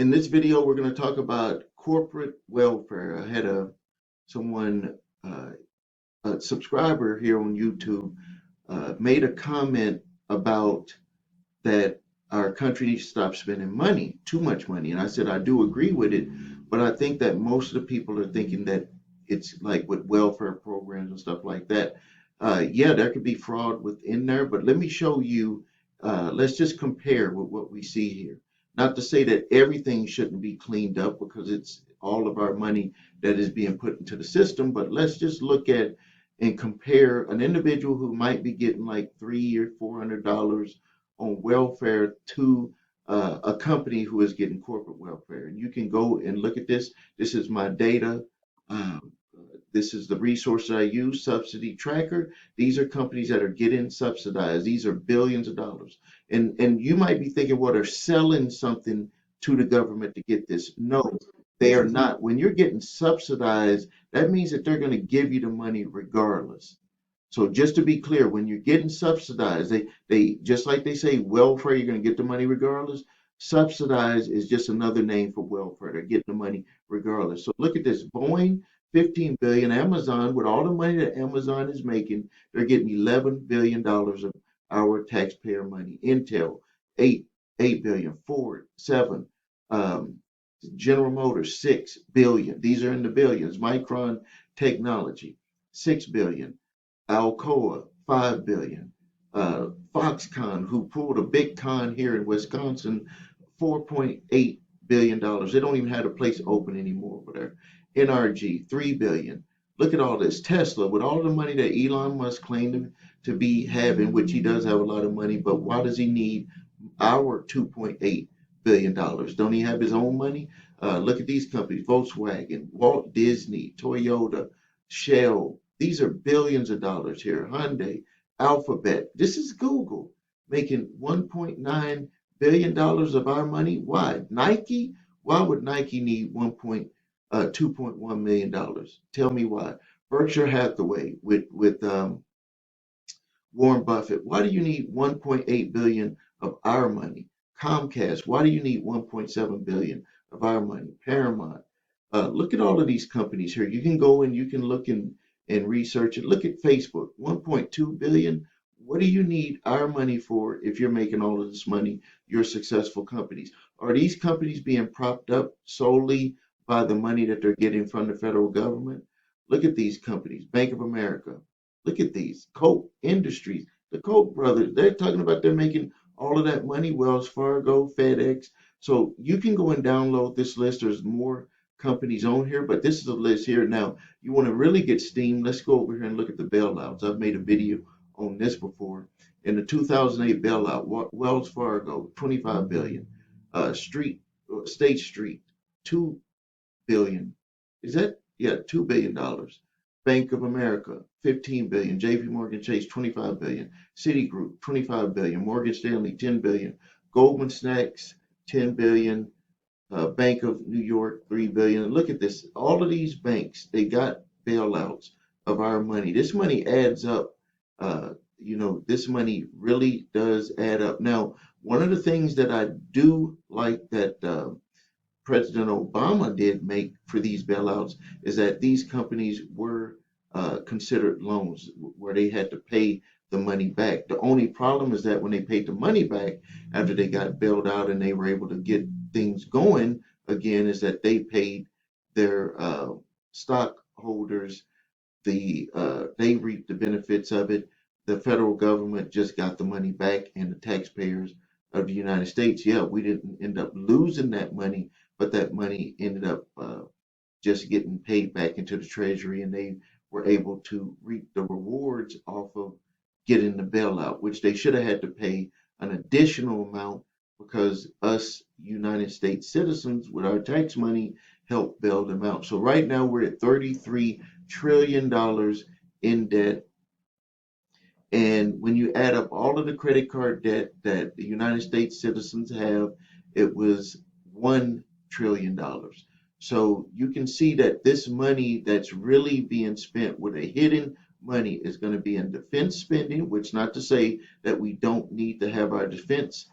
In this video, we're going to talk about corporate welfare. I had someone, a subscriber here on YouTube, made a comment about that our country needs to stop spending money, too much money. And I said, I do agree with it, but I think that most of the people are thinking that it's like with welfare programs and stuff like that. Yeah, there could be fraud within there, but let me show you. Let's just compare with what we see here. Not to say that everything shouldn't be cleaned up because it's all of our money that is being put into the system, but let's just look at and compare an individual who might be getting like $300 or $400 on welfare to a company who is getting corporate welfare. And you can go and look at this. This is my data. Um, this is the resource I use, Subsidy Tracker. These are companies that are getting subsidized. These are billions of dollars. And you might be thinking, well, they're selling something to the government to get this. No, they are not. When you're getting subsidized, that means that they're going to give you the money regardless. So just to be clear, when you're getting subsidized, they just like they say welfare, you're going to get the money regardless. Subsidized is just another name for welfare. They're getting the money regardless. So look at this: Boeing, 15 billion; Amazon, with all the money that Amazon is making, they're getting $11 billion of our taxpayer money. Intel, 8 billion; Ford, 7, um, General Motors, 6 billion. These are in the billions. Micron Technology, 6 billion. Alcoa, 5 billion. Foxconn, who pulled a big con here in Wisconsin, $4.8 billion. They don't even have a place open anymore over there. NRG, 3 billion. Look at all this. Tesla, with all the money that Elon Musk claimed to be having, which he does have a lot of money, but why does he need our $2.8 billion? Don't he have his own money? Look at these companies: Volkswagen, Walt Disney, Toyota, Shell. These are billions of dollars here. Hyundai, Alphabet. This is Google making $1.9 billion of our money. Why? Nike? Why would Nike need $2.1 million? Tell me why. Berkshire Hathaway with Warren Buffett. Why do you need 1.8 billion of our money? Comcast. Why do you need 1.7 billion of our money? Paramount. Look at all of these companies here. You can go and you can look and research it. Look at Facebook, 1.2 billion. What do you need our money for if you're making all of this money? You're successful companies. Are these companies being propped up solely by the money that they're getting from the federal government? Look at these companies. Bank of America. Look at these. Coke Industries. The Koch brothers, they're talking about they're making all of that money. Wells Fargo, FedEx. So you can go and download this list. There's more companies on here, but this is a list here. Now, you want to really get steam, let's go over here and look at the bailouts. I've made a video on this before. In the 2008 bailout, Wells Fargo, 25 billion. State Street, 2 billion. Is that? Yeah, $2 billion. Bank of America, 15 billion. JP Morgan Chase, 25 billion. Citigroup, 25 billion. Morgan Stanley, 10 billion. Goldman Sachs, 10 billion. Bank of New York, 3 billion. Look at this. All of these banks, they got bailouts of our money. This money adds up. This money really does add up. Now, one of the things that I do like that President Obama did make for these bailouts is that these companies were considered loans where they had to pay the money back. The only problem is that when they paid the money back after they got bailed out and they were able to get things going again, is that they paid their stockholders they reaped the benefits of it. The federal government just got the money back, and the taxpayers of the United States, yeah, we didn't end up losing that money, but that money ended up just getting paid back into the treasury, and they were able to reap the rewards off of getting the bailout, which they should have had to pay an additional amount because us United States citizens with our tax money helped bail them out. So right now we're at $33 trillion in debt. And when you add up all of the credit card debt that the United States citizens have, it was $1 trillion. So you can see that this money that's really being spent with a hidden money is going to be in defense spending, which not to say that we don't need to have our defense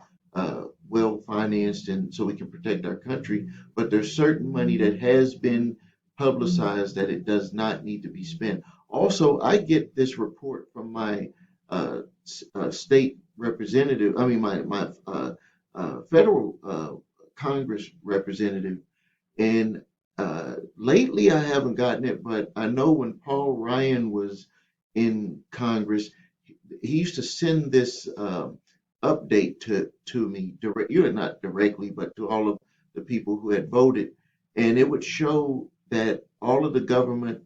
well financed and so we can protect our country. But there's certain money that has been publicized that it does not need to be spent. Also, I get this report from my state representative, I mean, my federal Congress representative. And lately, I haven't gotten it, but I know when Paul Ryan was in Congress, he used to send this update to me direct, you know, not directly, but to all of the people who had voted, and it would show that all of the government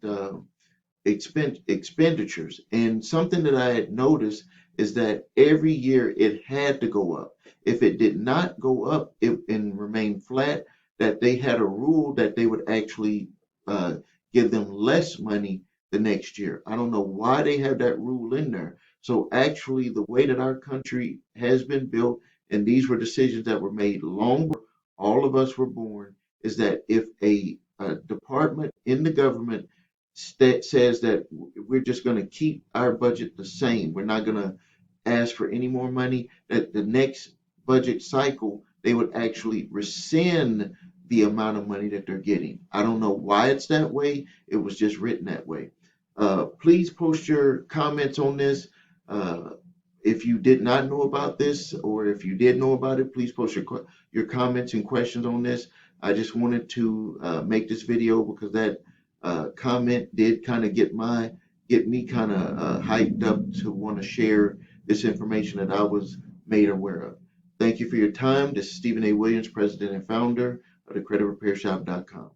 expenditures. And something that I had noticed is that every year it had to go up. If it did not go up and remain flat, that they had a rule that they would actually uh, give them less money the next year. I don't know why they have that rule in there. So actually, the way that our country has been built, and these were decisions that were made long before all of us were born, is that if a department in the government says that we're just going to keep our budget the same. We're not going to ask for any more money. That the next budget cycle, they would actually rescind the amount of money that they're getting. I don't know why it's that way. It was just written that way. Please post your comments on this. Uh, if you did not know about this, or if you did know about it, please post your comments and questions on this. I just wanted to make this video because that comment did kind of get me kind of hyped up to want to share this information that I was made aware of. Thank you for your time. This is Stephen A. Williams, President and Founder of the CreditRepairShop.com.